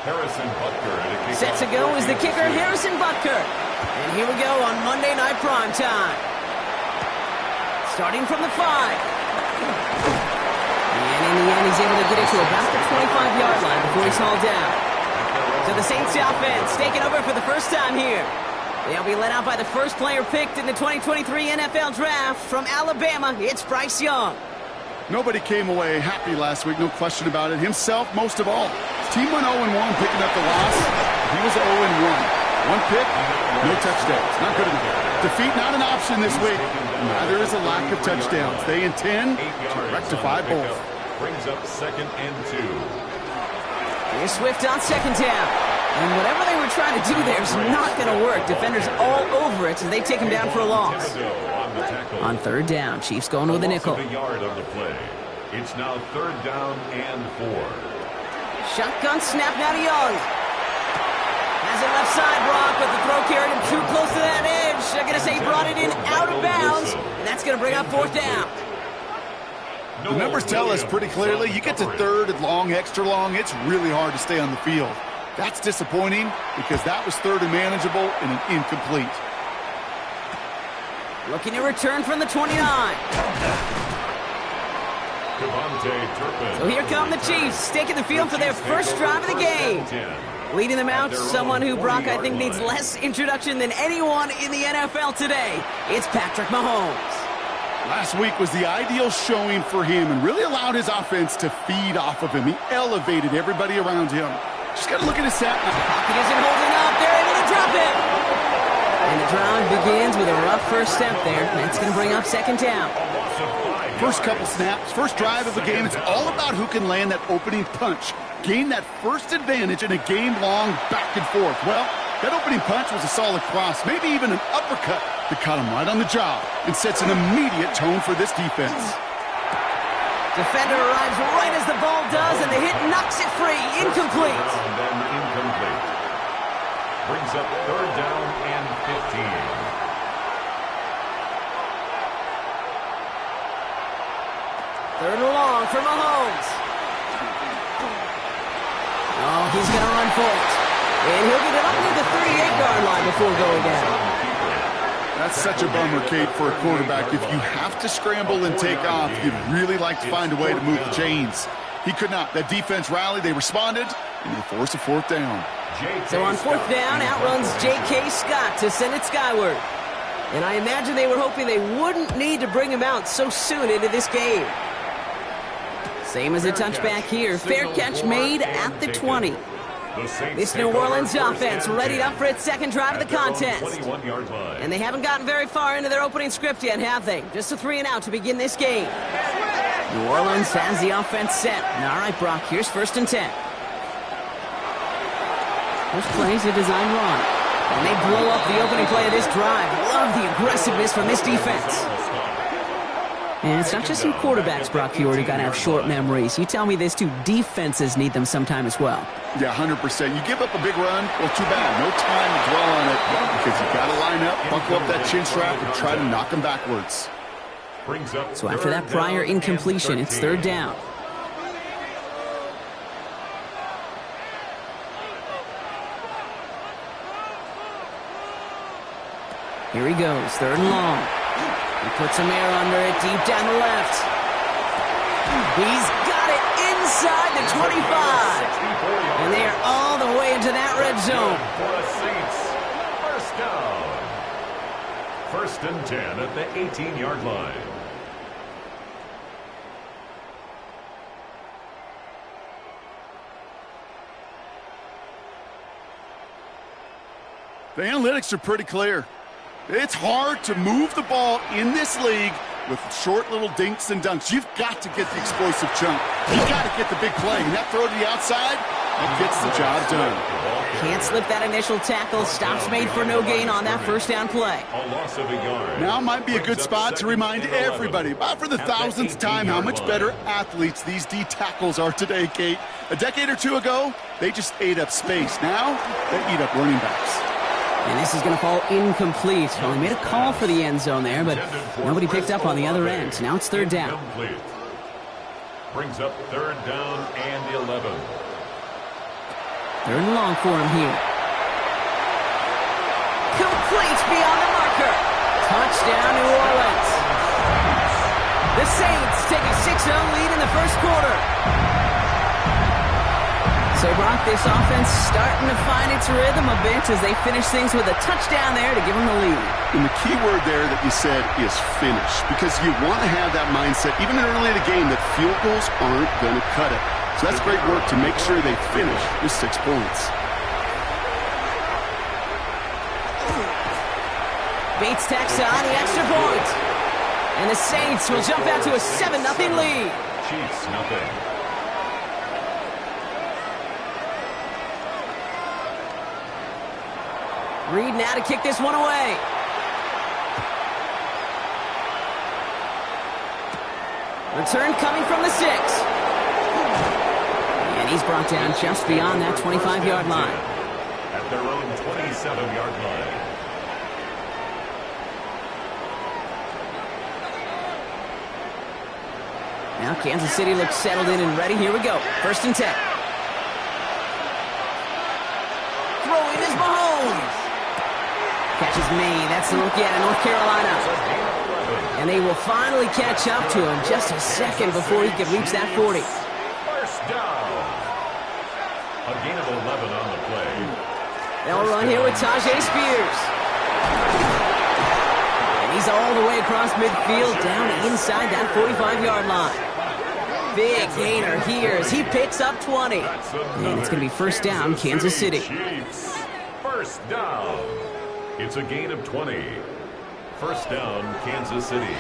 Harrison Butker. Set to go is the kicker, Harrison Butker. And here we go on Monday Night Primetime. Starting from the 5. And in the end, he's able to get it to about the 25-yard line before he's hauled down. So the Saints offense taking over for the first time here. They'll be led out by the first player picked in the 2023 NFL Draft from Alabama. It's Bryce Young. Nobody came away happy last week, no question about it. Himself, most of all. His team went 0-1, picking up the loss. He was 0-1. One pick, no touchdowns. Not good enough. Defeat not an option this week. Neither is a lack of touchdowns. They intend to rectify both. Brings up 2nd and 2. Here's Swift on 2nd down. And whatever they were trying to do there is not going to work. Defenders all over it as they take him down for a loss. On 3rd down, Chiefs going with a nickel. A yard on the play. It's now 3rd down and 4. Shotgun snap now to Young. Has it left side, Brock, but the throw carried him too close to that edge. They're going to say he brought it in out of bounds, and that's going to bring up 4th down. The numbers tell us pretty clearly, you get to 3rd and long, extra long, it's really hard to stay on the field. That's disappointing because that was 3rd and manageable and an incomplete. Looking to return from the 29. So here come the Chiefs, taking the field for their first drive of the game. Leading them out, someone who, Brock, I think needs less introduction than anyone in the NFL today. It's Patrick Mahomes. Last week was the ideal showing for him and really allowed his offense to feed off of him. He elevated everybody around him. Just got to look at his snap. Pocket isn't holding up. They're able to drop it. And the drive begins with a rough first step there. That's going to bring up 2nd down. First couple snaps, first drive of the game, it's all about who can land that opening punch. Gain that first advantage in a game-long back and forth. Well, that opening punch was a solid cross, maybe even an uppercut that caught him right on the job and sets an immediate tone for this defense. Defender arrives right as the ball does, and the hit knocks it free. Incomplete. And then incomplete. Brings up 3rd down and 15. 3rd and long for Mahomes. Oh, he's going to run for it. And he'll get it up near the 38-yard line before going down. That's such a bummer, Kate, for a quarterback. If you have to scramble and take off, you'd really like to find a way to move the chains. He could not. That defense rallied, they responded, and they forced a 4th down. So on 4th down, outruns J.K. Scott to send it skyward. And I imagine they were hoping they wouldn't need to bring him out so soon into this game. Same as a touchback here. Fair catch made at the 20. This New Orleans offense readied up for its 2nd drive of the contest. And they haven't gotten very far into their opening script yet, have they? Just a 3-and-out to begin this game. New Orleans has the offense set. And all right, Brock, here's 1st and 10. First play's a design run. And they blow up the opening play of this drive. Love the aggressiveness from this defense. And it's not just some quarterbacks, Brock, you already got to have short memories. You tell me this too, defenses need them sometime as well. Yeah, 100%. You give up a big run, well, too bad. No time to dwell on it because you got to line up, buckle up that chin strap, and try to knock them backwards. So after that prior incompletion, it's 3rd down. Here he goes, 3rd and long. He puts some air under it, deep down the left. He's got it inside the 25. And they are all the way into that red zone. First down. 1st and 10 at the 18-yard line. The analytics are pretty clear. It's hard to move the ball in this league with short little dinks and dunks. You've got to get the explosive chunk. You've got to get the big play. And that throw to the outside, that gets the job done. Can't slip that initial tackle. Stops made for no gain on that 1st down play. A loss of a yard. Now might be a good spot to remind everybody, about for the 1,000th time, how much better athletes these D tackles are today, Kate. A decade or 2 ago, they just ate up space. Now, they eat up running backs. And this is going to fall incomplete. Well, he made a call for the end zone there, but nobody picked up on the other end. Now it's 3rd down. Brings up 3rd down and 11. Third and long for him here. Complete beyond the marker. Touchdown, New Orleans. The Saints take a 6-0 lead in the first quarter. So, Brock, this offense starting to find its rhythm a bit as they finish things with a touchdown there to give them the lead. And the key word there that you said is finish, because you want to have that mindset, even early in the game, that field goals aren't going to cut it. So that's great work to make sure they finish with 6 points. Bates tacks on the extra point. And the Saints will jump out to a 7-0 lead. Chiefs, nothing. Reed now to kick this one away. Return coming from the 6. And he's brought down just beyond that 25-yard line. At their own 27-yard line. Now Kansas City looks settled in and ready. Here we go. 1st and 10. Throwing is Mahomes. Catches made. That's the rookie out of North Carolina. And they will finally catch up to him just a second before he can reach that 40. First down. A gain of 11 on the play. They'll run here with Tajay Spears. And he's all the way across midfield down inside that 45-yard line. Big gainer here as he picks up 20. And it's going to be first down, Kansas City. Chiefs. First down. It's a gain of 20. First down, Kansas City.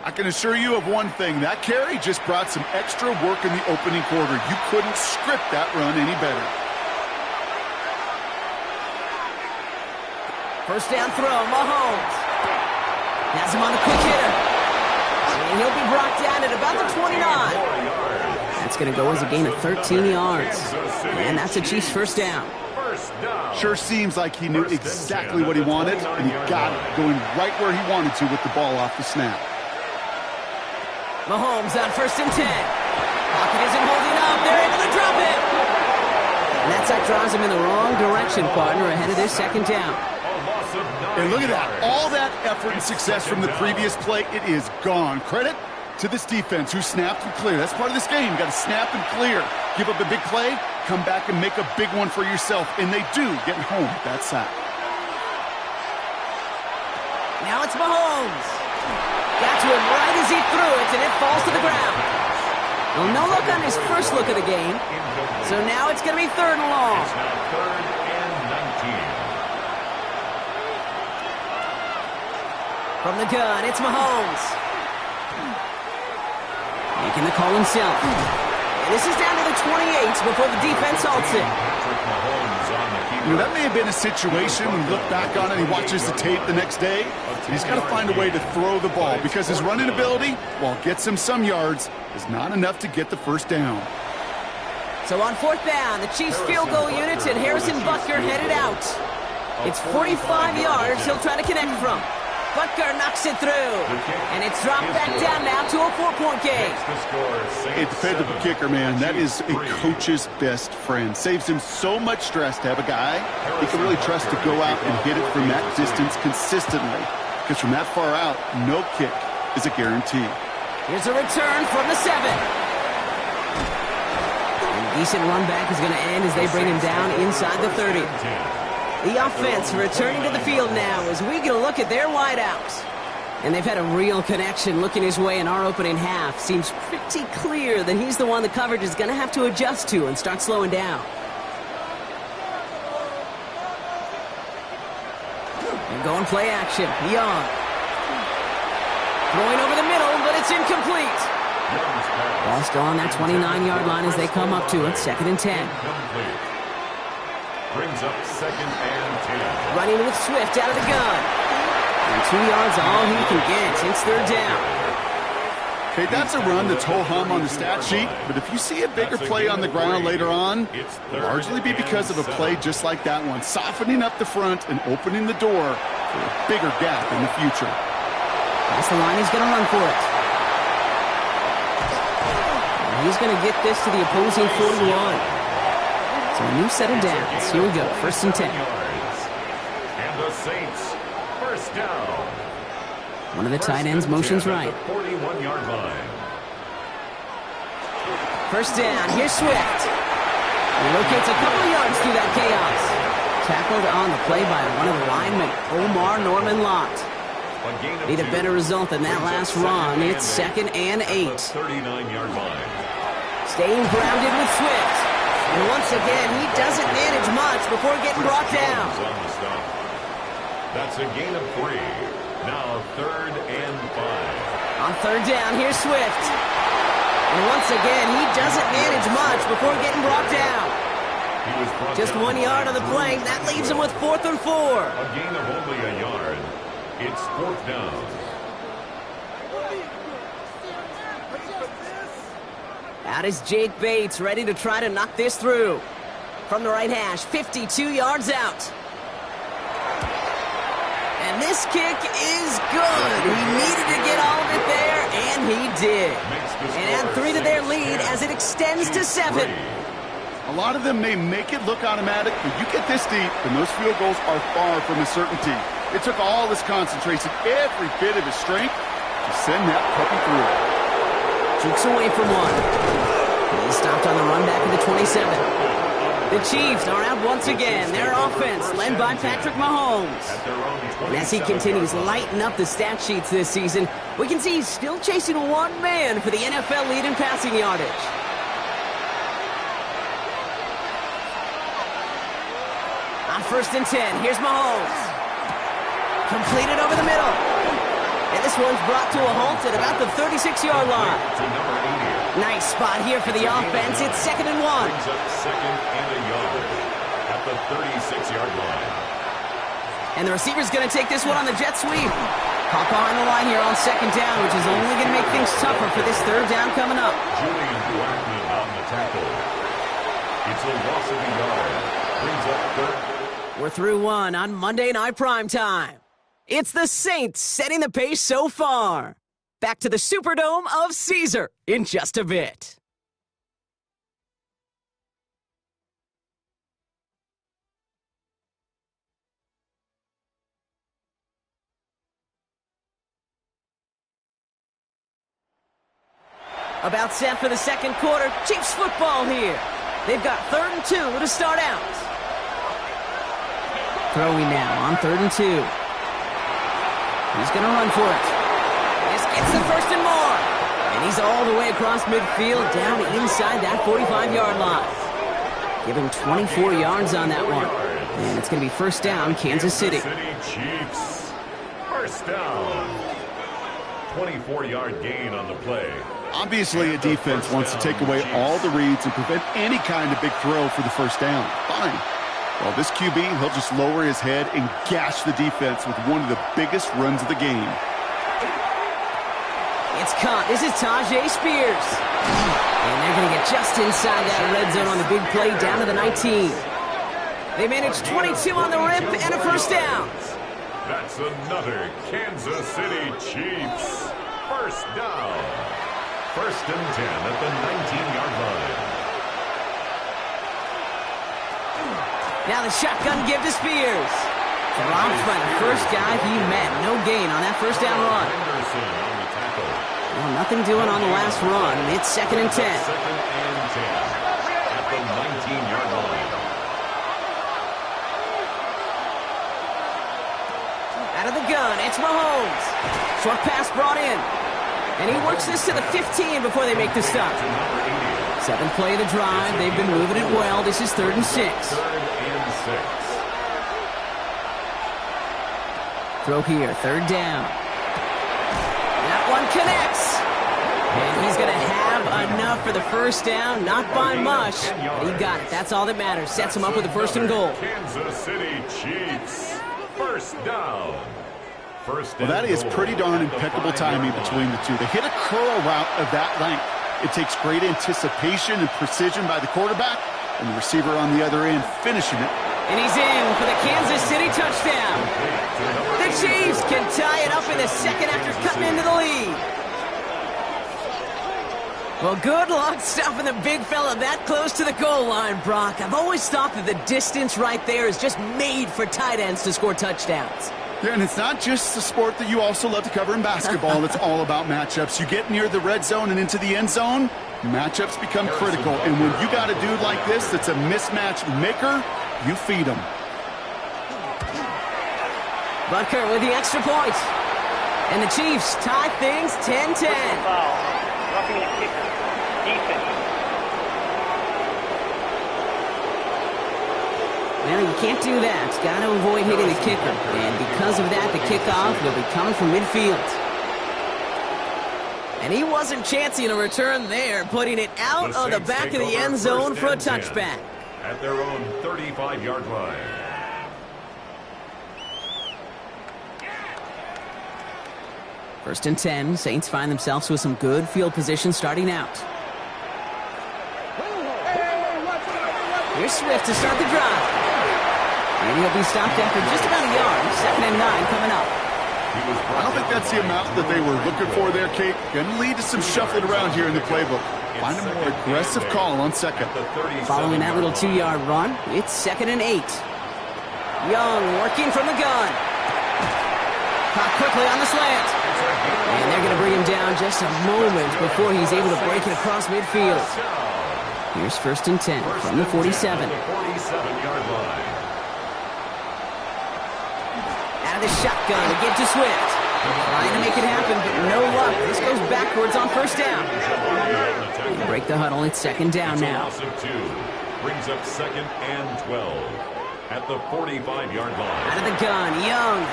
I can assure you of one thing. That carry just brought some extra work in the opening quarter. You couldn't script that run any better. First down throw, Mahomes. Has him on a quick hitter. And he'll be brought down at about the 29. That's going to go as a gain of 13 yards. And that's a Chiefs first down. Sure seems like he knew exactly what he wanted, and he got it, going right where he wanted to with the ball off the snap. Mahomes on 1st and 10. Pocket isn't holding up. They're able to drop it. And that sack draws him in the wrong direction, partner, ahead of this 2nd down. And look at that. All that effort and success from the previous play, it is gone. Credit to this defense who snapped and cleared. That's part of this game. You got to snap and clear. Give up a big play, come back and make a big one for yourself. And they do, getting home with that sack. Now it's Mahomes. Got to him right as he threw it, and it falls to the ground. Well, no look on his first look of the game. So now it's going to be 3rd and long. It's now 3rd and 19. From the gun, it's Mahomes. Making the call himself. And this is down to the 28 before the defense halts it. You know, that may have been a situation when you look back on it and he watches the tape the next day. He's got to find a way to throw the ball because his running ability, while it gets him some yards, is not enough to get the first down. So on 4th down, the Chiefs field goal units and Harrison Butker headed out. It's 45 yards he'll try to connect from. Butker knocks it through, and it's dropped back down now to a 4-point game. A dependable kicker, man. That is a coach's best friend. Saves him so much stress to have a guy he can really trust to go out and hit it from that distance consistently. Because from that far out, no kick is a guarantee. Here's a return from the 7. And decent run back is going to end as they bring him down inside the 30. The offense returning to the field now as we get a look at their wideouts. And they've had a real connection looking his way in our opening half. Seems pretty clear that he's the one the coverage is going to have to adjust to and start slowing down. And going play action. Young. Throwing over the middle, but it's incomplete. Ball still on that 29-yard line as they come up to it. 2nd and 10. Brings up 2nd and 10. Running with Swift out of the gun. And 2 yards all he can get. It's 3rd down. Okay, that's a run that's ho-hum on the stat sheet, but if you see a bigger play on the ground later on, it'll largely be because of a play just like that one, softening up the front and opening the door for a bigger gap in the future. That's the line, he's going to run for it. he's going to get this to the opposing 41. So a new set of downs. Here we go, 1st and 10. And the Saints, first down. One of the tight ends motions right. 41-yard line. 1st down, here's Swift. He locates a couple of yards through that chaos. Tackled on the play by one of the linemen, Omar Norman Lott. Need a better result than that last run. It's 2nd and 8. 39-yard line. Staying grounded with Swift. And once again, he doesn't manage much before getting brought down. That's a gain of 3. Now 3rd and 5. On 3rd down, here's Swift. And once again, he doesn't manage much before getting brought down. Just 1 yard on the play. That leaves him with 4th and 4. A gain of only a yard. It's 4th down. Out is Jake Bates, ready to try to knock this through. From the right hash, 52 yards out. And this kick is good. He needed to get all of it there, and he did. And add 3 to their lead as it extends to 7. A lot of them may make it look automatic, but you get this deep, and those field goals are far from a certainty. It took all his concentration, every bit of his strength, to send that puppy through. Jukes away from one. He's stopped on the run back at the 27. The Chiefs are out once again. Their offense led by Patrick Mahomes. And as he continues lighting up the stat sheets this season, we can see he's still chasing one man for the NFL lead in passing yardage. On 1st and 10, here's Mahomes. Completed over the middle. And this one's brought to a halt at about the 36-yard line. Nice spot here for the offense. It's 2nd and 1. Brings up 2nd and a yard at the 36-yard line. And the receiver's going to take this one on the jet sweep. Caught behind the line here on 2nd down, which is only going to make things tougher for this 3rd down coming up. Julian Blackman on the tackle. It's a loss of a yard. Brings up 3rd. We're through 1 on Monday Night Primetime. It's the Saints setting the pace so far. Back to the Superdome of Caesar in just a bit. About set for the 2nd quarter. Chiefs football here. They've got 3rd and 2 to start out. Throwing now on 3rd and 2. He's going to run for it. This gets the 1st and more. And he's all the way across midfield down inside that 45-yard line. Give him 24 yards on that one. And it's going to be 1st down, Kansas City. Chiefs. 1st down. 24-yard gain on the play. Obviously, a defense wants to take away all the reads and prevent any kind of big throw for the 1st down. Fine. Well, this QB, he'll just lower his head and gash the defense with one of the biggest runs of the game. It's caught. This is Tyjae Spears. And they're going to get just inside that red zone on the big play down to the 19. They managed 22 on the rip and a 1st down. That's another Kansas City Chiefs. 1st down. 1st and 10 at the 19-yard line. Now the shotgun give to Spears. Dropped by the first guy he met. No gain on that 1st down run. Henderson on the tackle. Well, nothing doing on the last run. It's 2nd and 10. 2nd and 10 at the 19-yard line. Out of the gun, it's Mahomes. Short pass brought in. And he works this to the 15 before they make the stop. 7th play of the drive. They've been moving it well. This is 3rd and 6. 3rd and 6. Throw here, 3rd down. That one connects. And he's going to have enough for the 1st down. Not by much, but he got it. That's all that matters. Sets him up with a 1st and goal. Kansas City Chiefs. 1st down. Well, that is pretty darn impeccable timing between the two. They hit a curl route of that length. It takes great anticipation and precision by the quarterback, and the receiver on the other end finishing it. And he's in for the Kansas City touchdown. The Chiefs can tie it up in the 2nd after cutting into the lead. Well, good luck stopping the big fella that close to the goal line, Brock. I've always thought that the distance right there is just made for tight ends to score touchdowns. Yeah, and it's not just a sport that you also love to cover in basketball. It's all about matchups. You get near the red zone and into the end zone, matchups become critical. And when you got a dude like this that's a mismatch maker, you feed him. Butker with the extra point. And the Chiefs tie things 10-10. Roughing the kicker. Defense. Well, you can't do that. Got to avoid hitting the kicker. And because of that, the kickoff will be coming from midfield. And he wasn't chancing a return there, putting it out on the back of the end zone for a touchback. At their own 35-yard line. First and 10, Saints find themselves with some good field position starting out. Here's Swift to start the drive. And he'll be stopped after just about a yard. 2nd and 9 coming up. I don't think that's the amount that they were looking for there, Kate. Going to lead to some shuffling around here in the playbook. Find a more aggressive call on second. Following that little 2-yard run, it's 2nd and 8. Young working from the gun. Caught quickly on the slant. And they're going to bring him down just a moment before he's able to break it across midfield. Here's 1st and 10 from the 47. Out of the shotgun to get to Swift. Trying to make it happen, but no luck. This goes backwards on 1st down. They break the huddle. It's 2nd down now. Brings up 2nd and 12 at the 45-yard line. Out of the gun, Young.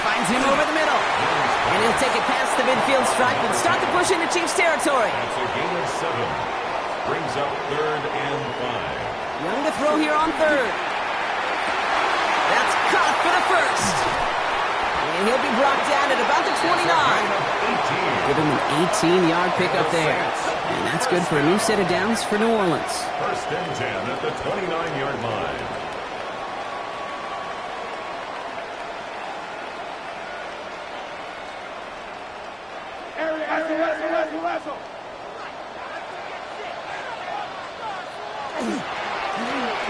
Finds him over the middle. And he'll take it past the midfield stripe and start the push into Chiefs territory. That's a gain of 7. Brings up 3rd and 5. Young to throw here on 3rd. That's caught for the 1st. And he'll be brought down at about the 29. Give him an 18-yard pickup there. And that's good for a new set of downs for New Orleans. 1st and 10 at the 29-yard line.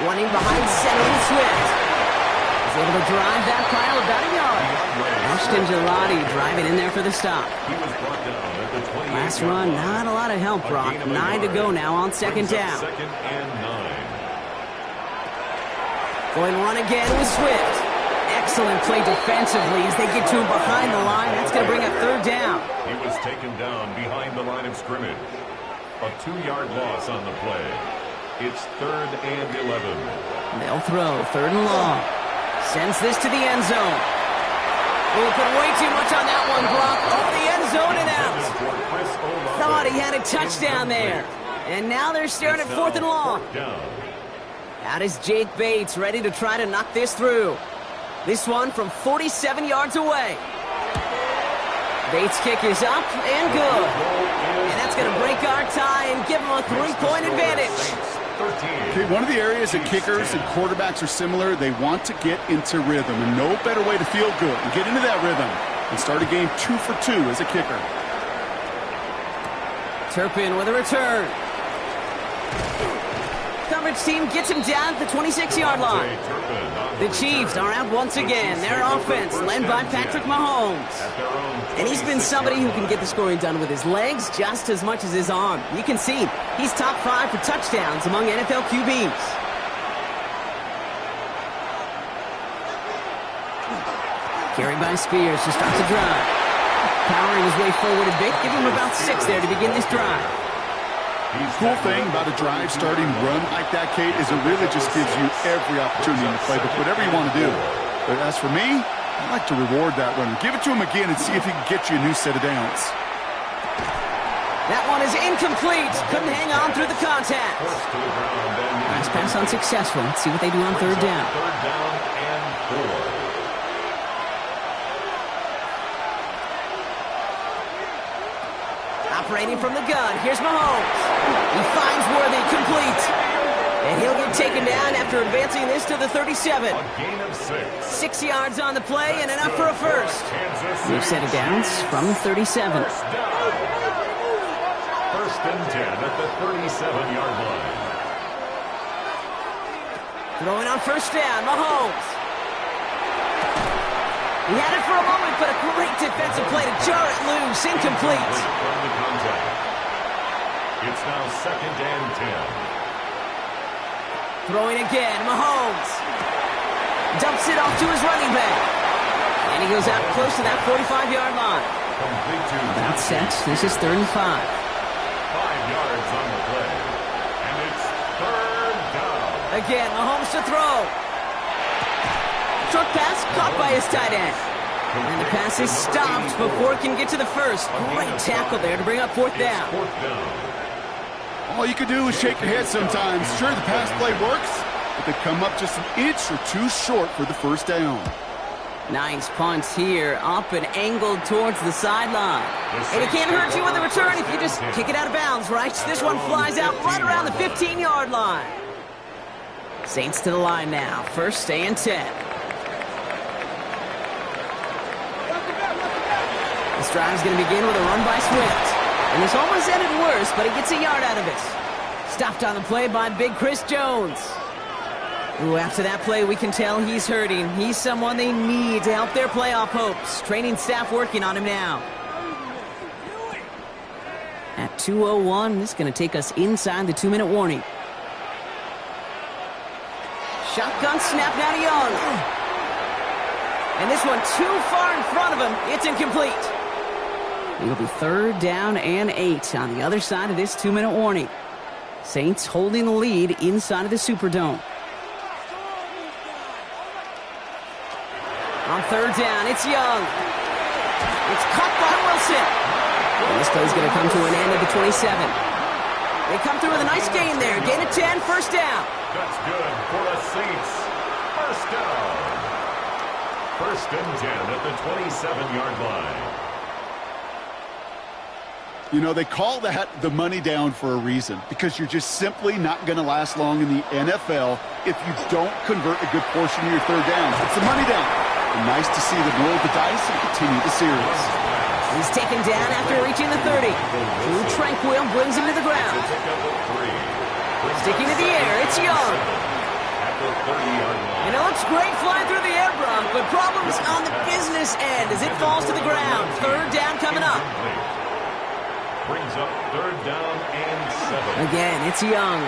Running behind center with Swift. He's able to drive that pile about a yard. Ashton Gelati driving in there for the stop. Last run, not a lot of help, Brock. 9 to go now on 2nd down. 2nd and 9. Going run again with Swift. Excellent play defensively as they get to him behind the line. That's going to bring up 3rd down. He was taken down behind the line of scrimmage. A 2-yard loss on the play. It's 3rd and 11. They'll throw 3rd and long. Sends this to the end zone. Oh, put way too much on that one, Brock. Oh, the end zone and out. Thought he had a touchdown there. And now they're staring at 4th and long. Out is Jake Bates, ready to try to knock this through. This one from 47 yards away. Bates' kick is up and good. And that's going to break our tie and give them a 3-point advantage. Okay, one of the areas that kickers and quarterbacks are similar, they want to get into rhythm. And no better way to feel good and get into that rhythm and start a game 2 for 2 as a kicker. Turpin with a return. Coverage team gets him down at the 26-yard line. The Chiefs are out once again. Their offense led by Patrick Mahomes. And he's been somebody who can get the scoring done with his legs just as much as his arm. You can see he's top 5 for touchdowns among NFL QBs. Carried by Spears to start the drive. Powering his way forward a bit, give him about 6 there to begin this drive. Cool thing about a drive starting run like that, Kate, is it really just gives you every opportunity in the playbook, whatever you want to do. But as for me, I like to reward that runner. Give it to him again and see if he can get you a new set of downs. That one is incomplete. Couldn't hang on through the contact. Nice pass unsuccessful. Let's see what they do on 3rd down. 3rd down and 4. Operating from the gun, here's Mahomes. He finds Worthy complete. And he'll get taken down after advancing this to the 37. A gain of 6. 6 yards on the play and enough for a first. New set of downs from the 37. First and 10 at the 37-yard line. Throwing on first down, Mahomes. He had it for a moment, but a great defensive play to jar it loose. Incomplete. From the contact. It's now second and 10. Throwing again, Mahomes. Dumps it off to his running back. And he goes out close to that 45-yard line. Complete to About set. This is 3rd and 5. 5 yards on the play. And it's third down. Again, Mahomes to throw. Short pass caught by his tight end. And the pass is stopped before it can get to the first. Great tackle there to bring up 4th down. Fourth down. All you can do is shake your head sometimes. Sure, the pass play works, but they come up just an inch or two short for the first down. Nice punts here, up and angled towards the sideline. And it can't hurt you with the return if you just kick it out of bounds, right? This one flies out right around the 15-yard line. Saints to the line now. First and 10. This drive is going to begin with a run by Swift. And this almost ended worse, but he gets a yard out of it. Stopped on the play by Big Chris Jones. Ooh, after that play, we can tell he's hurting. He's someone they need to help their playoff hopes. Training staff working on him now. At 2:01, this is going to take us inside the 2-minute warning. Shotgun snap now to Young. And this one too far in front of him. It's incomplete. It'll be 3rd down and 8 on the other side of this 2-minute warning. Saints holding the lead inside of the Superdome. On 3rd down, it's Young. It's caught by Wilson. And this play's going to come to an end at the 27. They come through with a nice gain there. Gain of 10, first down. That's good for the Saints. First down. First and 10 at the 27-yard line. You know, they call that the money down for a reason, because you're just simply not going to last long in the NFL if you don't convert a good portion of your third down. It's the money down. And nice to see them roll the dice and continue the series. He's taken down after reaching the 30. Drew Tranquil brings him to the ground. Sticking to the air, it's Young. And it looks great flying through the air, Brock, but problems on the business end as it falls to the ground. 3rd down coming up. Brings up 3rd down and 7. Again, it's Young.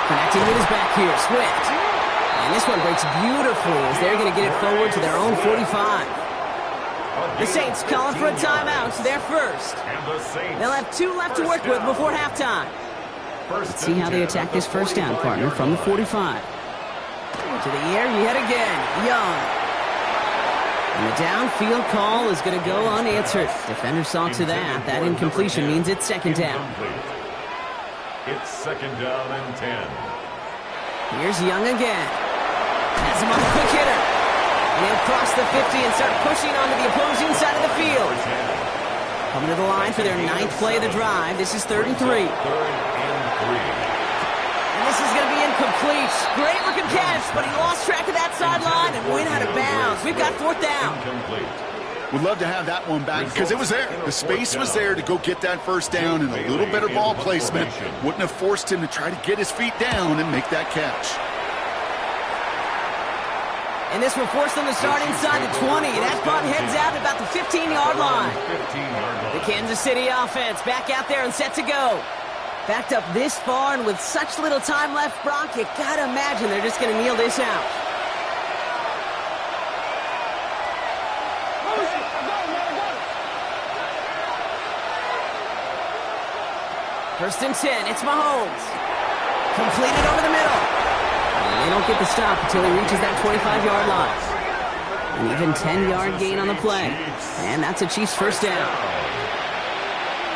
Connecting with his back here, Swift. And this one breaks beautifully as they're going to get it forward to their own 45. The Saints calling for a timeout, so they're first. They'll have 2 left to work with before halftime. Let's see how they attack this first down, partner, from the 45. To the air, yet again, Young. And the downfield call is going to go unanswered. Defender saw to that. That incompletion means it's 2nd down. It's 2nd down and 10. Here's Young again. Has him on the quick hitter. And he'll cross the 50 and start pushing onto the opposing side of the field. Coming to the line for their 9th play of the drive. This is 3rd and 3. And this is going to be incomplete. Great looking catch, but he lost track of that sideline and went out of bounds. We've got 4th down. Would love to have that one back because it was there. The space was there to go get that first down, and a little better ball placement wouldn't have forced him to try to get his feet down and make that catch. And this will force them to start inside the 20. That punt heads out at about the 15-yard line. The Kansas City offense back out there and set to go. Backed up this far and with such little time left, Brock, you gotta imagine they're just gonna kneel this out. First and 10, it's Mahomes. Completed over the middle. And they don't get the stop until he reaches that 25-yard line. An even 10-yard gain on the play. And that's a Chiefs first down.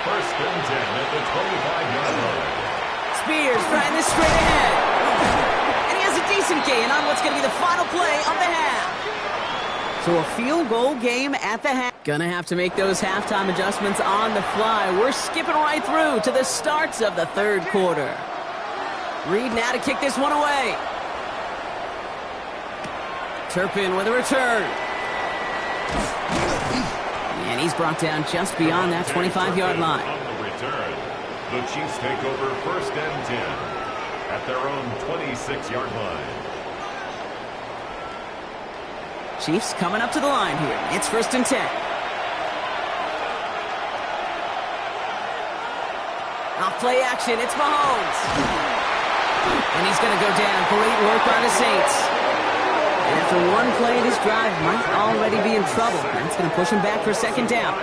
First and 10 at the 25-yard line. Spears trying this straight ahead. And he has a decent gain on what's going to be the final play of the half. So a field goal game at the half. Gonna have to make those halftime adjustments on the fly. We're skipping right through to the starts of the 3rd quarter. Reed now to kick this one away. Turpin with a return. And he's brought down just beyond that 25-yard line. return. The Chiefs take over 1st and 10 at their own 26-yard line. Chiefs coming up to the line here. It's 1st and 10. Off play action, it's Mahomes. And he's going to go down. Great work by the Saints. And after one play, this drive might already be in trouble. That's going to push him back for 2nd down.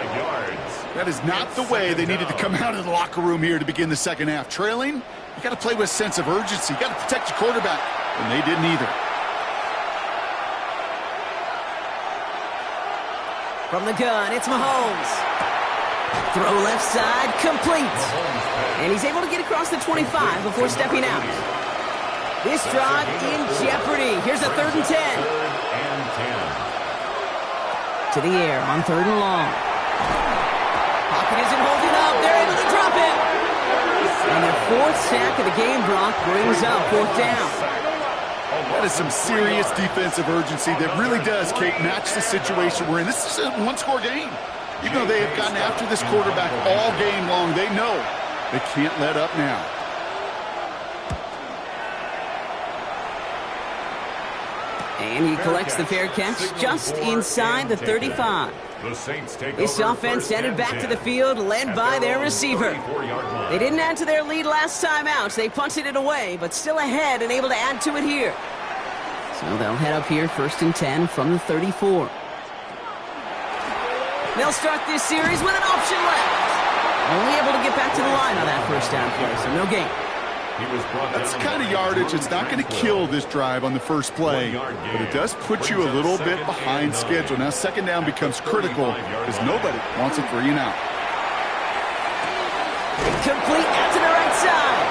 That is not the way they needed to come out of the locker room here to begin the second half. Trailing, you got to play with a sense of urgency. You got to protect your quarterback. And they didn't either. From the gun, it's Mahomes. Throw left side, complete. And he's able to get across the 25 before stepping out. This drive in jeopardy. Here's a 3rd and 10. 3rd and 10. To the air on 3rd and long. Pocket isn't holding up. They're able to drop it. And their 4th sack of the game, Brock, brings up 4th down. That is some serious defensive urgency that really does, Kate, match the situation we're in. This is a one-score game. Even though they have gotten after this quarterback all game long, they know they can't let up now. And he collects the fair catch just inside the 35. This offense headed back to the field, led by their receiver. They didn't add to their lead last time out. They punted it away, but still ahead and able to add to it here. So they'll head up here 1st and 10 from the 34. They'll start this series with an option left. Only able to get back to the line on that 1st down play, so no gain. That's the kind of yardage. It's not going to kill this drive on the first play, but it does put you a little bit behind schedule. Now 2nd down becomes critical because nobody wants a 3 and out. Complete out to the right side.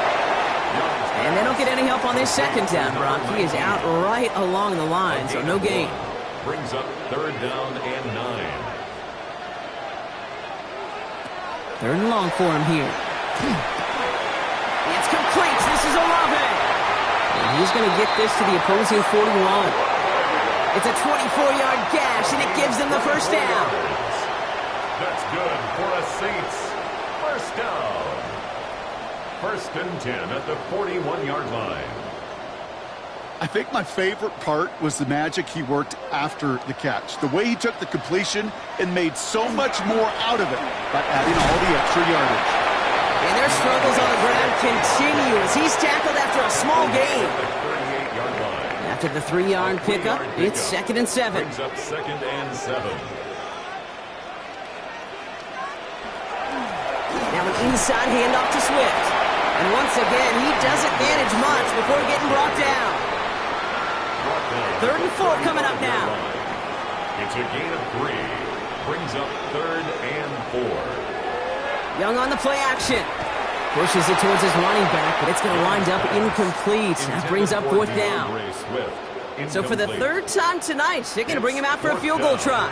And they don't get any help on this 2nd down, Brock. He is out right along the line, so no gain. Brings up 3rd down and 9. 3rd and long for him here. It's complete. This is Olave. And he's going to get this to the opposing 41. It's a 24-yard gash, and it gives them the 1st down. That's good for a Saints 1st down. 1st and 10 at the 41-yard line. I think my favorite part was the magic he worked after the catch. The way he took the completion and made so much more out of it by adding all the extra yardage. And their struggles on the ground continue as he's tackled after a small gain. After the 3-yard pickup, it's 2nd and 7. Brings up 2nd and 7. Now an inside handoff to Swift. And once again, he doesn't manage much before getting brought down. 3rd and 4 coming up now. It's a gain of 3. Brings up 3rd and 4. Young on the play action. Pushes it towards his running back, but it's going to wind up incomplete. That brings up 4th down. So for the 3rd time tonight, they're going to bring him out for a field goal try.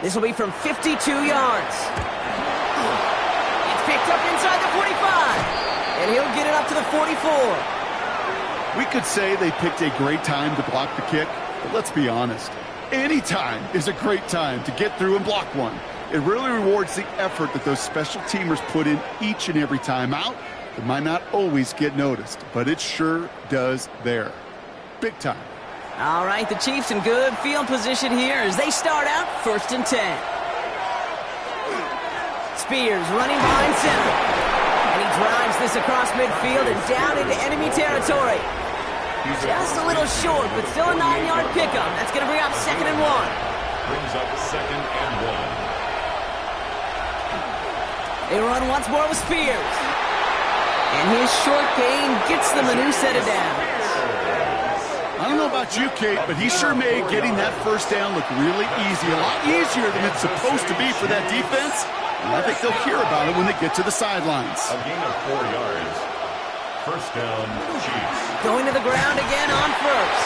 This will be from 52 yards. It's picked up inside the 45. And he'll get it up to the 44. We could say they picked a great time to block the kick, but let's be honest. Any time is a great time to get through and block one. It really rewards the effort that those special teamers put in each and every time out. It might not always get noticed, but it sure does there. Big time. All right, the Chiefs in good field position here as they start out 1st and 10. Spears running behind center. And he drives this across midfield and down into enemy territory. Just a little short, but still a 9-yard pickup. That's going to bring up 2nd and 1. Brings up 2nd and 1. They run once more with Spears. And his short gain gets them a new set of downs. I don't know about you, Kate, but he sure made getting that 1st down look really easy. A lot easier than it's supposed to be for that defense. And I think they'll hear about it when they get to the sidelines. A gain of 4 yards. 1st down, Chiefs. Going to the ground again on 1st.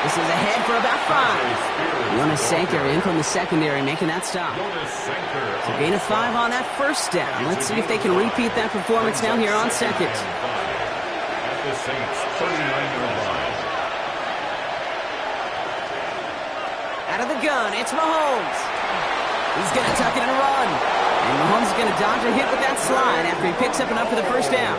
This is ahead for about 5. Jonas Sanker in from the secondary making that stop. So gain of 5 on that 1st down. Let's see if they can repeat that performance now here on 2nd. At the Saints 39-yard line. Out of the gun, it's Mahomes. He's going to tuck it and run. And Mahomes is going to dodge a hit with that slide after he picks up enough for the first down.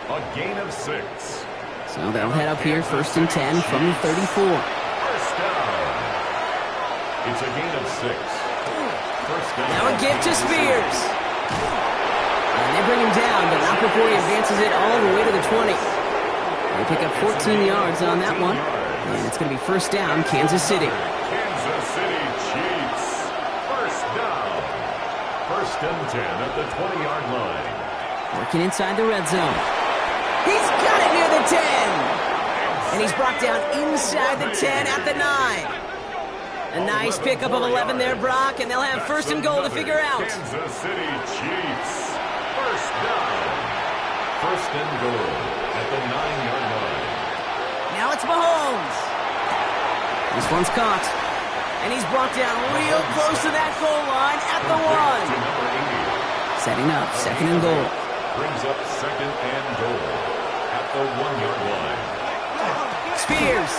A gain of 6. So they'll head up here, 1st and 10 from the 34. First down. It's a gain of 6. First down. Now a give to Spears. And they bring him down, but not before he advances it all the way to the 20. They pick up 14 yards on that one. And it's going to be first down, Kansas City. Kansas City Chiefs. First down. 1st and 10 at the 20-yard line. Working inside the red zone. He's got it near the 10. And he's brought down inside the 10 at the 9. A nice pickup of 11 there, Brock, and they'll have 1st and goal to figure out. Kansas City Chiefs. First down. 1st and goal at the 9-yard line. Now it's Mahomes. This one's caught. And he's brought down real close to that goal line at the 1. Setting up 2nd and goal. Brings up 2nd and goal at the 1-yard line. Spears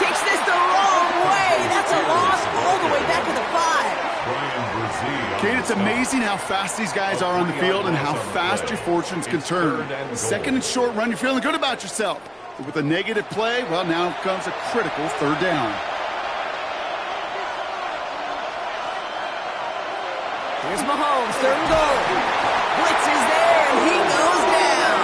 takes this the wrong way. That's a loss all the way back to the 5. Kate, it's amazing how fast these guys are on the field and how fast your fortunes can turn. 2nd and short run, you're feeling good about yourself. But with a negative play, well, now comes a critical 3rd down. Here's Mahomes, 3rd and goal. Blitz is there, and he goes down.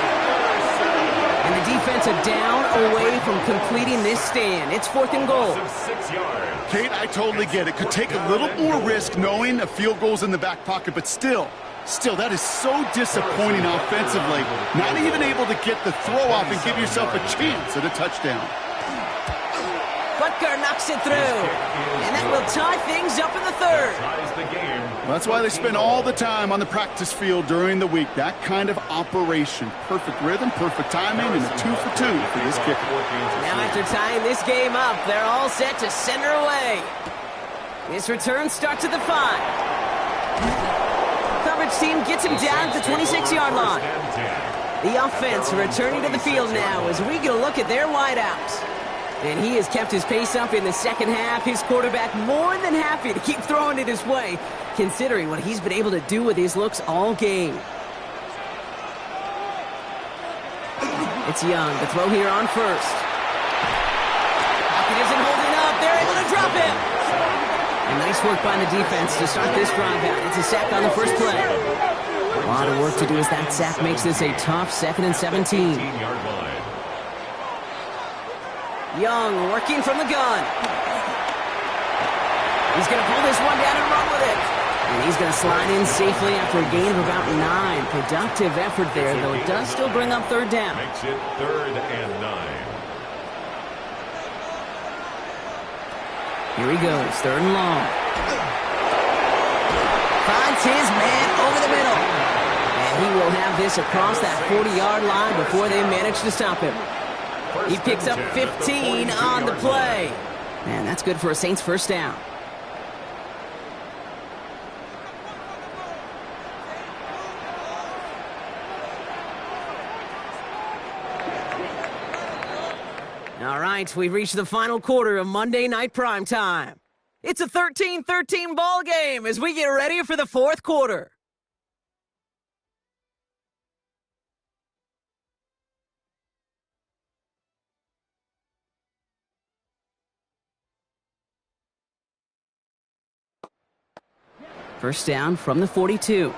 And the defensive down away from completing this stand. It's 4th and goal. 6 yards. Kate, I totally get it. Could take a little more risk knowing a field goal's in the back pocket, but still, that is so disappointing offensively. Not even able to get the throw off and give yourself a chance at a touchdown. Butker knocks it through. And that will tie things up in the 3rd. Ties the game. Well, that's why they spend all the time on the practice field during the week. That kind of operation. Perfect rhythm, perfect timing, and a 2 for 2 for this kicker. Now after tying this game up, they're all set to send her away. This return starts at the 5. Coverage team gets him down at the 26-yard line. The offense returning to the field now as we get a look at their wideouts. And he has kept his pace up in the 2nd half. His quarterback more than happy to keep throwing it his way, considering what he's been able to do with his looks all game. It's Young to throw here on 1st. Pocket isn't holding up. They're able to drop him. And nice work by the defense to start this drive out. It's a sack on the first play. A lot of work to do as that sack makes this a tough 2nd and 17. 18-yard line. Young working from the gun. He's going to pull this one down and run with it. And he's going to slide in safely after a gain of about 9. Productive effort there, though it does still bring up 3rd down. Makes it 3rd and 9. Here he goes, 3rd and long. Finds his man over the middle. And he will have this across that 40-yard line before they manage to stop him. He picks up 15 on the play. Man, that's good for a Saints first down. All right, we've reached the final quarter of Monday Night Primetime. It's a 13-13 ball game as we get ready for the 4th quarter. First down from the 42.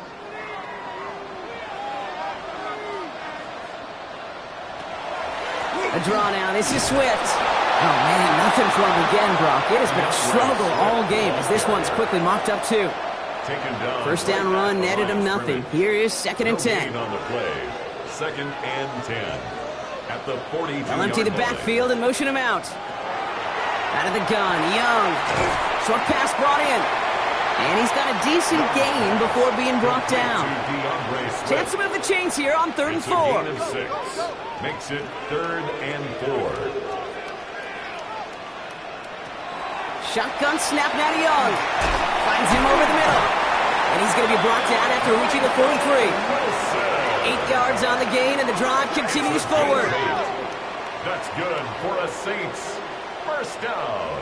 A draw now. This is Swift. Oh, man, nothing for him again, Brock. It has been a struggle all game as this one's quickly mocked up, too. First down run netted him nothing. Here is 2nd and 10. On the play. 2nd and 10. At the 42. They'll empty the backfield and motion him out. Out of the gun, Young. Short pass brought in. And he's got a decent gain before being brought down. Chance to move the chains here on 3rd and 4. Makes it 3rd and 4. Shotgun snap now to Young. Finds him over the middle. And he's going to be brought down after reaching the 43. 8 yards on the gain, and the drive continues forward. That's good for a Saints first down.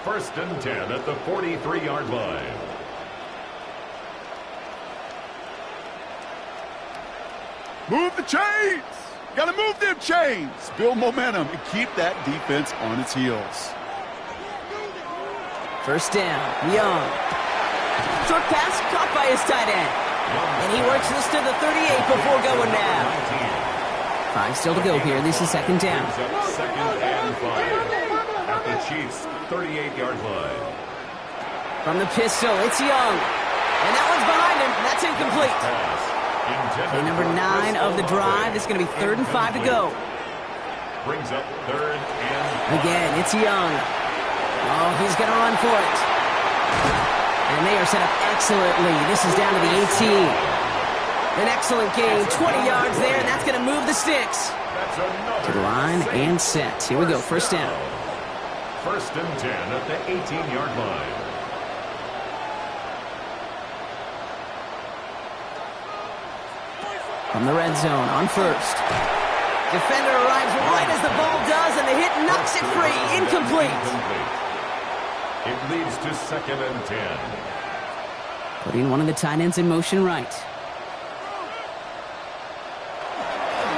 First and 10 at the 43-yard line. Move the chains. Got to move them chains. Build momentum and keep that defense on its heels. First down, Young. Short pass caught by his tight end. And he works this to the 38 before going down. 5 still to go here. This is second down. Second and 5 at the Chiefs' 38-yard line. From the pistol, it's Young. And that one's behind him. That's incomplete. Okay, number 9 of the drive. It's going to be 3rd and 5 to go. Brings up 3rd and 5. Again, it's Young. Oh, he's going to run for it. And they are set up excellently. This is down to the 18. An excellent gain. 20 yards there, and that's going to move the sticks. To the line and set. Here we go, first down. First and 10 at the 18-yard line. From the red zone on first. Defender arrives right as the ball does, and the hit knocks it free. Incomplete. It leads to second and 10. Putting one of the tight ends in motion right.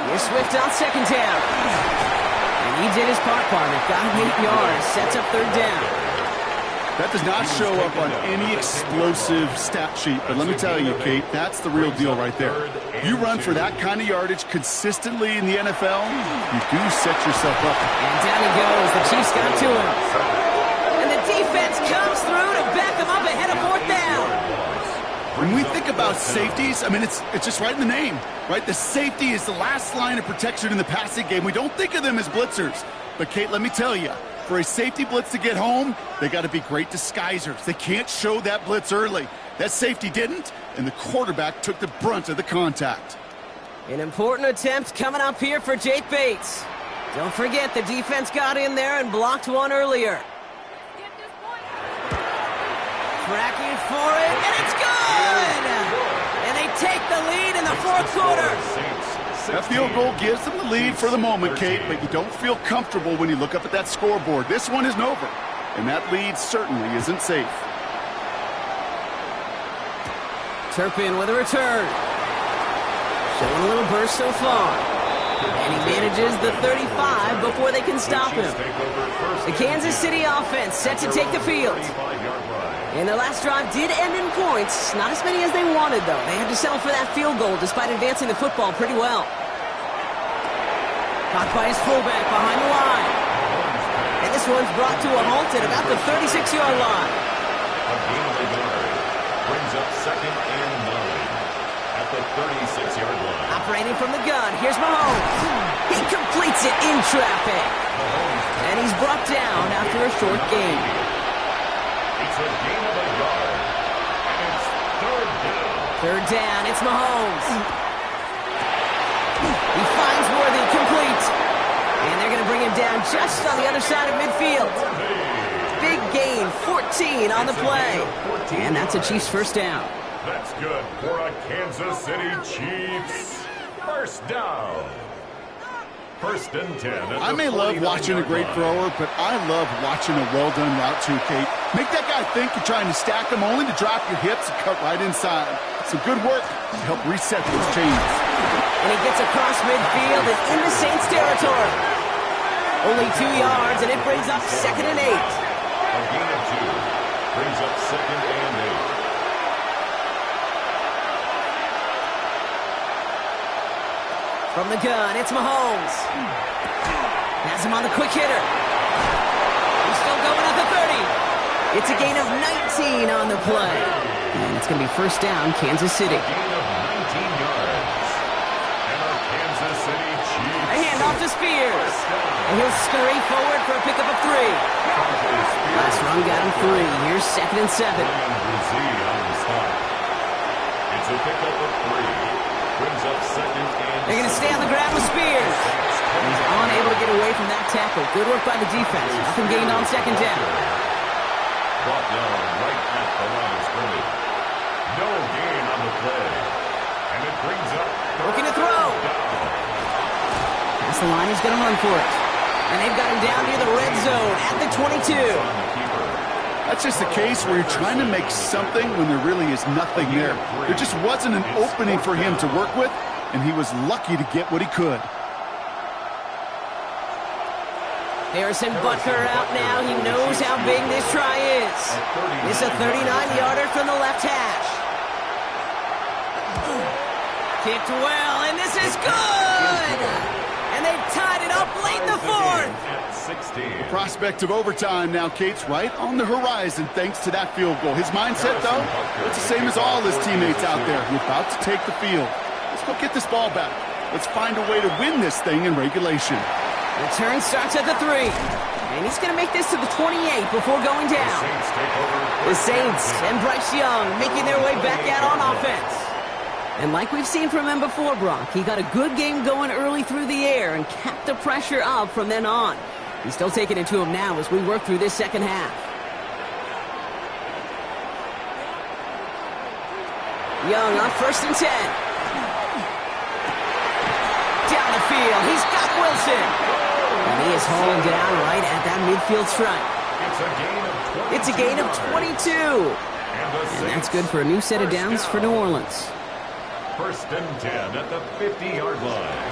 Here's Swift on second down. And he did his part, partner. Got him 8 yards. Sets up third down. That does not show up on any explosive stat sheet, but let me tell you, Kate, that's the real deal right there. You run for that kind of yardage consistently in the NFL, you do set yourself up. And down he goes. The Chiefs got to him. And the defense comes through to back him up ahead of fourth down. When we think about safeties, I mean, it's just right in the name, right? The safety is the last line of protection in the passing game. We don't think of them as blitzers. But, Kate, let me tell you, for a safety blitz to get home, they got to be great disguisers. They can't show that blitz early. That safety didn't, and the quarterback took the brunt of the contact. An important attempt coming up here for Jake Bates. Don't forget, the defense got in there and blocked one earlier. Tracking for it, and it's good! And they take the lead in the fourth quarter. That field goal gives them the lead for the moment, Kate, but you don't feel comfortable when you look up at that scoreboard. This one isn't over, and that lead certainly isn't safe. Turpin with a return. Showing a little burst so far. And he manages the 35 before they can stop him. The Kansas City offense set to take the field. And their last drive did end in points. Not as many as they wanted, though. They had to settle for that field goal despite advancing the football pretty well. Caught by his fullback behind the line. And this one's brought to a halt at about the 36-yard line. A gain of a yard. Brings up second and 9 at the 36-yard line. Operating from the gun, here's Mahomes. He completes it in traffic. And he's brought down after a short gain. It's a gain of a yard. And it's third down. Third down, it's Mahomes. He finds Worthy complete. And they're going to bring him down just on the other side of midfield. Big gain, 14 on the play. And that's a Chiefs first down. That's good for a Kansas City Chiefs. First down. First and 10. I may love watching a great thrower, but I love watching a well-done route too, Kate. Make that guy think you're trying to stack him only to drop your hips and cut right inside. Some good work to help reset those chains. And he gets across midfield and into Saints territory. Only 2 yards, and it brings up second and 8. A gain of 2. Brings up second and 8. From the gun, it's Mahomes. Has him on the quick hitter. He's still going at the 30. It's a gain of 19 on the play. And it's going to be first down, Kansas City. A gain of 19 yards. And our Kansas City Chiefs. A handoff to Spears. And he'll scurry forward for a pickup of 3. Last run got him 3. Here's second and 7. Brazil on the stop. It's a pickup of 3. Brings up second and They're going to stay on the ground with Spears. He's unable to get away from that tackle. Good work by the defense. Nothing gained on second down. Brought down right at the line of scrimmage. No gain on the play. And it brings up Looking to throw. Past the line, he's going to run for it. And they've got him down near the red zone at the 22. on the keeper. That's just a case where you're trying to make something when there really is nothing there. There just wasn't an opening for him to work with, and he was lucky to get what he could. Harrison Butker out now. He knows how big this try is. It's a 39-yarder from the left hash. Kicked well, and this is good! And they've tied it up late in the fourth. The prospect of overtime now, Kate's right on the horizon thanks to that field goal. His mindset, though, it's the same as all his teammates out there. He's about to take the field. Let's go get this ball back. Let's find a way to win this thing in regulation. The turn starts at the 3. And he's going to make this to the 28 before going down. The Saints and Bryce Young making their way back out on offense. And like we've seen from him before, Brock, he got a good game going early through the air and kept the pressure up from then on. He's still taking it to him now as we work through this second half. Young on 1st and 10. Down the field, he's got Wilson. And he is hauled down right at that midfield stripe. It's a gain of 22. And that's good for a new set of downs for New Orleans. 1st and 10 at the 50-yard line.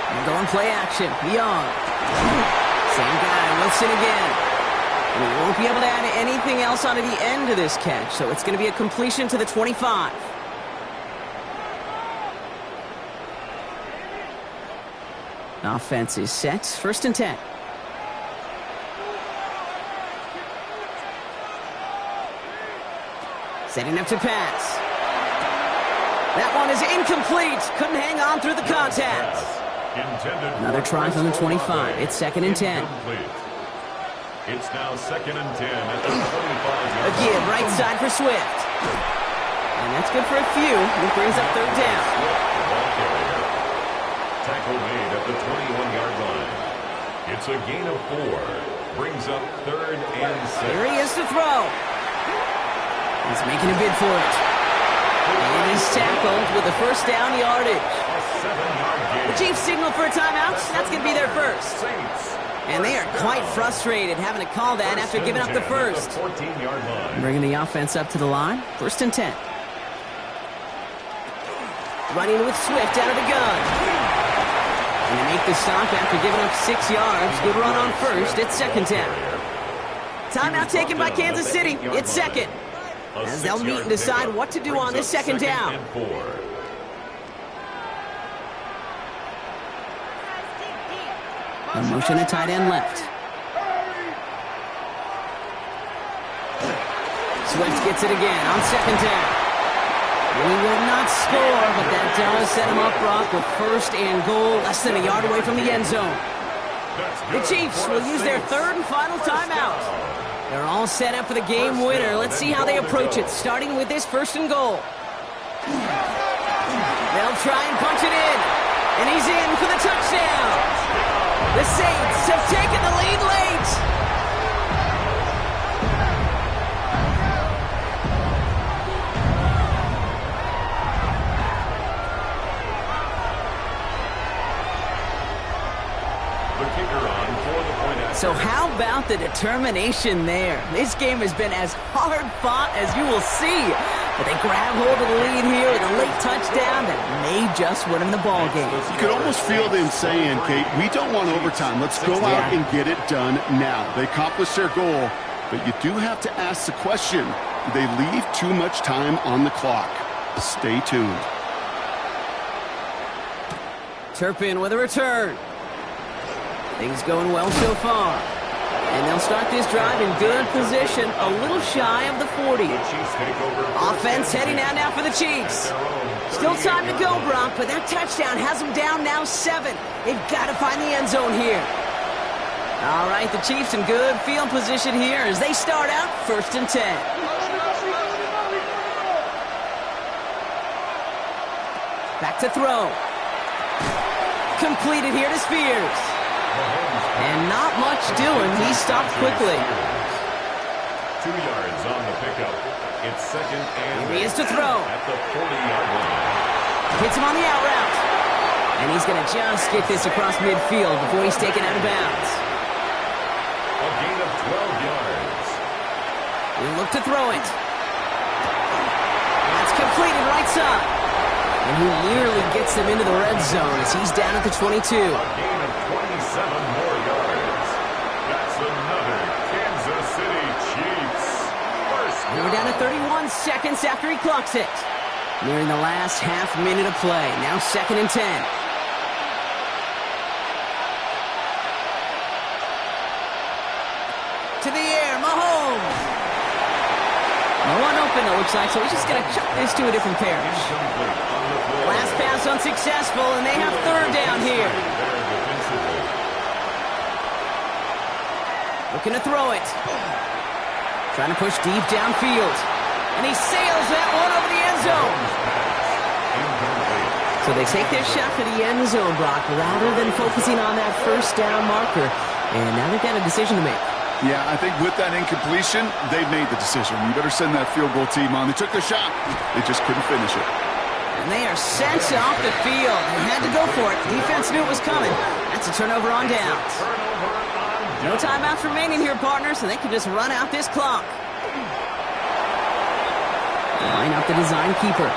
And going play action. Young. Same guy, Wilson again. And he won't be able to add anything else onto the end of this catch, so it's going to be a completion to the 25. Offense is set. 1st and 10. Setting up to pass. That one is incomplete. Couldn't hang on through the contact. Another try from the 25. It's 2nd and 10. It's now 2nd and 10 at the 25. Again, right side for Swift. And that's good for a few. It brings up 3rd down. Tackle made at the 21-yard line. It's a gain of 4. Brings up 3rd and 6. Here he is to throw. He's making a bid for it. And he's tackled with the 1st down yardage. The Chiefs signal for a timeout. That's going to be their first. And they are quite frustrated having to call that after giving up the first. Bringing the offense up to the line. 1st and 10. Running with Swift out of the gun. And they make the stop after giving up 6 yards. Good run on 1st. It's 2nd down. Timeout taken by Kansas City. It's 2nd. As they'll meet and decide what to do on this 2nd down. A motion at tight end left. Swift gets it again on 2nd down. He will not score, but that does set him up, Brock, with 1st and goal, less than a yard away from the end zone. The Chiefs will use their 3rd and final timeout. They're all set up for the game winner. Let's see how they approach it, starting with this 1st and goal. They'll try and punch it in, and he's in for the touchdown. The Saints have taken the lead late. So how about the determination there? This game has been as hard fought as you will see. But they grab hold of the lead here with a late touchdown that may just win them the ball game. You could almost feel them saying, Kate, we don't want overtime. Let's go out and get it done now. They accomplished their goal, but you do have to ask the question, do they leave too much time on the clock? Stay tuned. Turpin with a return. Things going well so far. And they'll start this drive in good position, a little shy of the 40. Offense heading out now for the Chiefs. Still time to go, Brock, but that touchdown has them down now 7. They've got to find the end zone here. All right, the Chiefs in good field position here as they start out 1st and 10. Back to throw. Completed here to Spears. And not much doing. He stopped quickly. 2 yards on the pickup. It's 2nd and Here he is to throw. at the 40-yard line. Hits him on the out route. And he's going to just get this across midfield before he's taken out of bounds. A gain of 12 yards. He'll look to throw it. That's completed right side. And he nearly gets them into the red zone as he's down at the 22. A gain of 27 more yards. That's another Kansas City Chiefs. First down. We're down to 31 seconds after he clocks it. Nearing the last half minute of play. Now 2nd and 10. To the air, Mahomes. No one open, it looks like, so he's just going to chuck this to a different pair. Last pass unsuccessful, and they have 3rd down here. Looking to throw it. Trying to push deep downfield. And he sails that one over the end zone. So they take their shot for the end zone, Brock, rather than focusing on that 1st down marker. And now they've got a decision to make. Yeah, I think with that incompletion, they made the decision. You better send that field goal team on. They took their shot. They just couldn't finish it. And they are sent off the field. They had to go for it. Defense knew it was coming. That's a turnover on downs. No timeouts remaining here, partners, so they can just run out this clock. Line up the design keeper.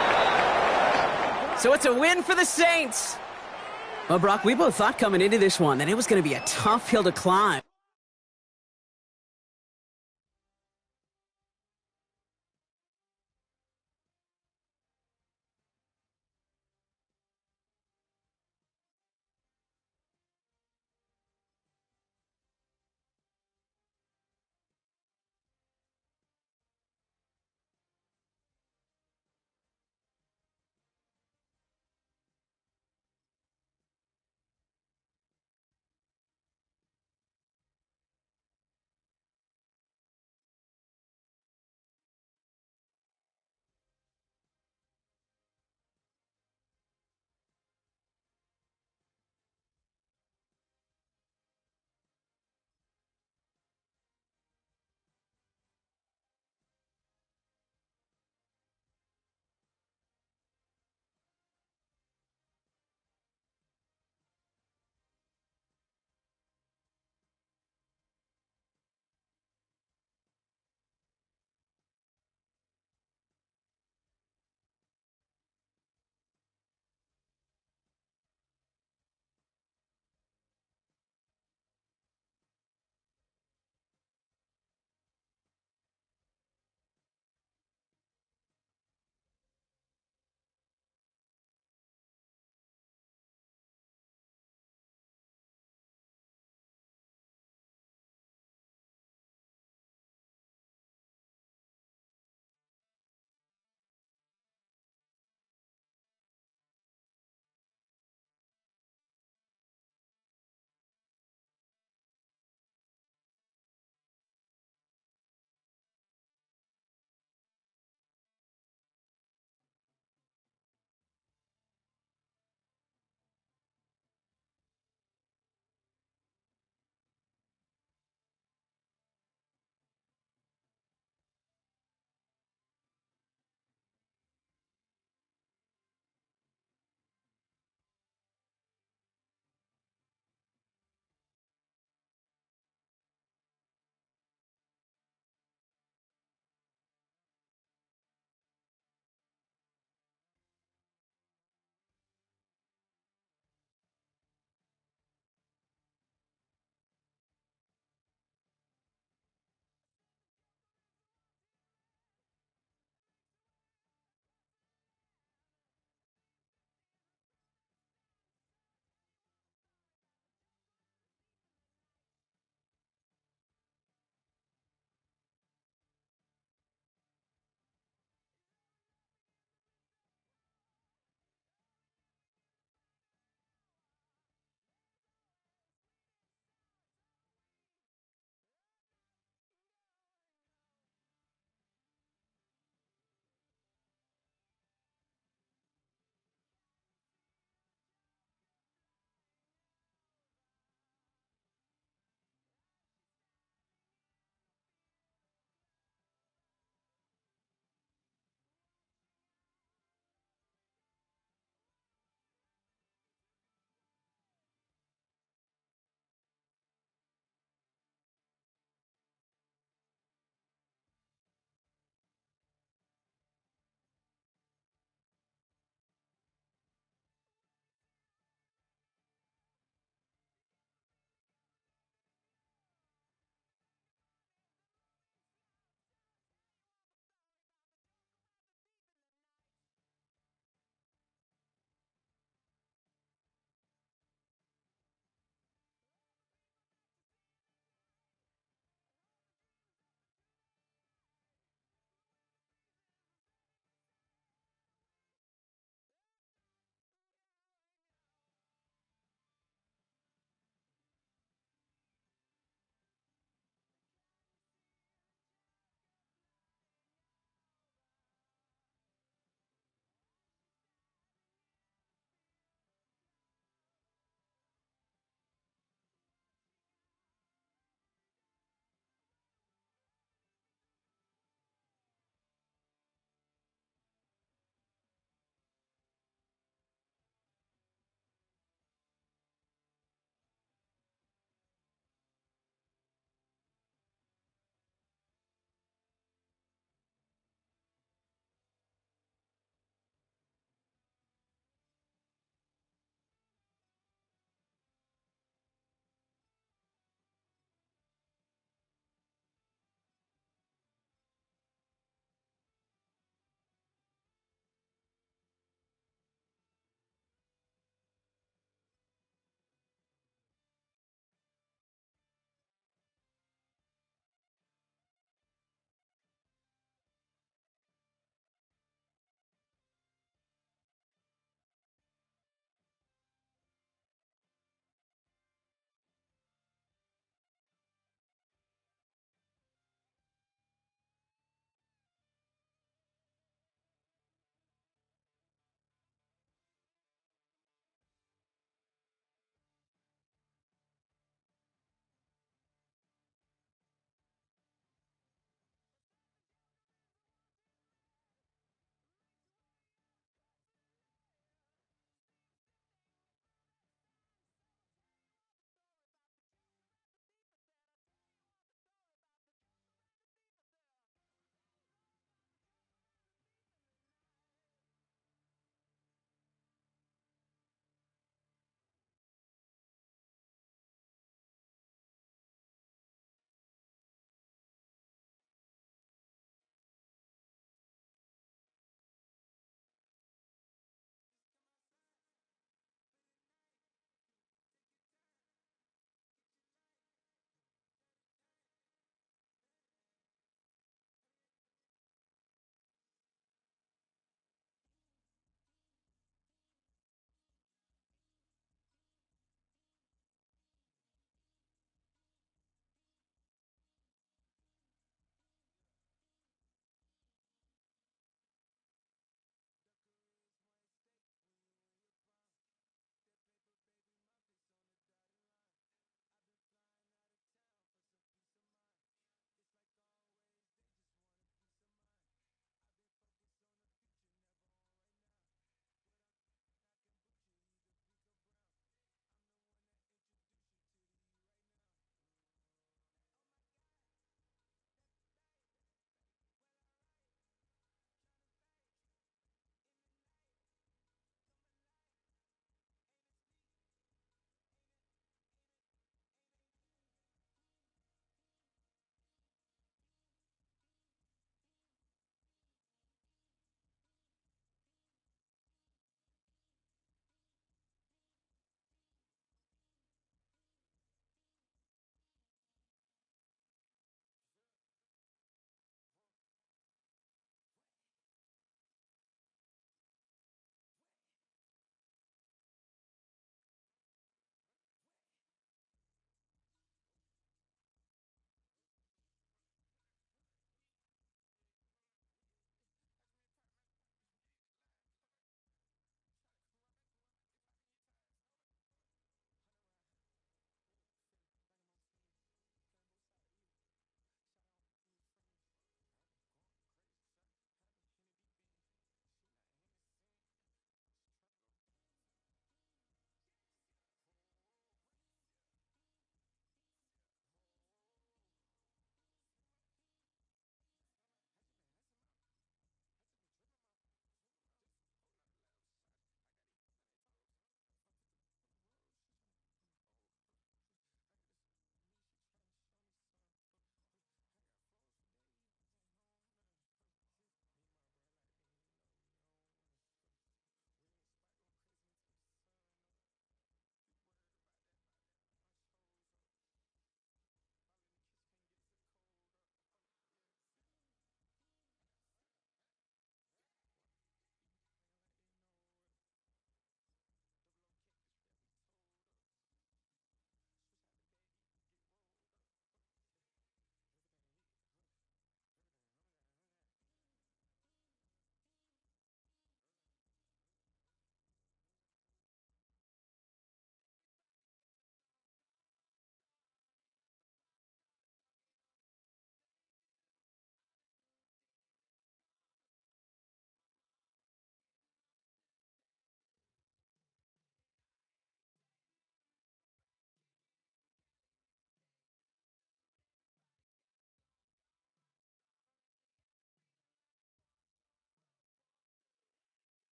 So it's a win for the Saints. Well, Brock, we both thought coming into this one that it was going to be a tough hill to climb.